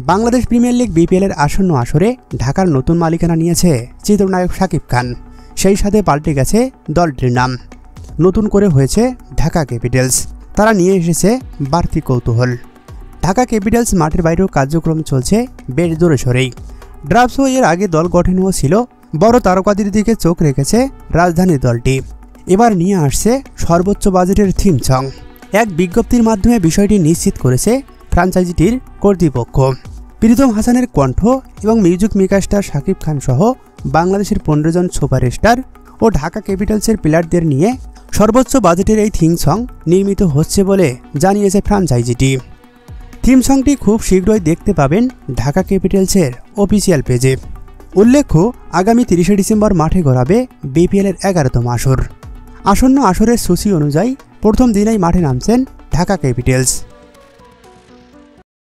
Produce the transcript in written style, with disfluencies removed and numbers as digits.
Bangladesh premier league BPL এর আসন্ন আসরে ঢাকার নতুন মালিকানা নিয়েছে চিত্রনায়ক শাকিব খান। সেই সাথে পাল্টে গেছে দলটির নাম। নতুন করে হয়েছে ঢাকা ক্যাপিটালস। তারা নিয়ে এসেছে বাড়তি কৌতূহল। ঢাকা ক্যাপিটালস মাঠের বাইরেও কার্যক্রম চলছে বেশ জোরে সোরেই। ড্রাফটসও এর আগে দল গঠনও ছিল। বড় তারকাদের দিকে চোখ রেখেছে রাজধানীর দলটি। এবার নিয়ে আসছে সর্বোচ্চ বাজেটের থিম সং। এক বিজ্ঞপ্তির মাধ্যমে বিষয়টি নিশ্চিত করেছে ফ্র্যাঞ্চাইজিটির কর্তৃপক্ষ। প্রীতম হাসানের কণ্ঠ এবং মিউজিক মেকার শাকিব খান সহ বাংলাদেশের 15 জন সুপারস্টার ও ঢাকা ক্যাপিটালসের প্লেয়ারদের নিয়ে সর্বোচ্চ বাজেটের এই থিম সং নির্মিত হচ্ছে বলে জানিয়েছে ফ্র্যাঞ্চাইজিটি। থিম সংটি খুব শীঘ্রই দেখতে পাবেন ঢাকা ক্যাপিটালসের অফিসিয়াল পেজে। উল্লেখ্য, আগামী 30 ডিসেম্বর মাঠে গড়াবে বিপিএলের 11তম আসর। আসন্ন আসরের সূচি অনুযায়ী প্রথম দিনেই মাঠে নামছেন ঢাকা ক্যাপিটালস।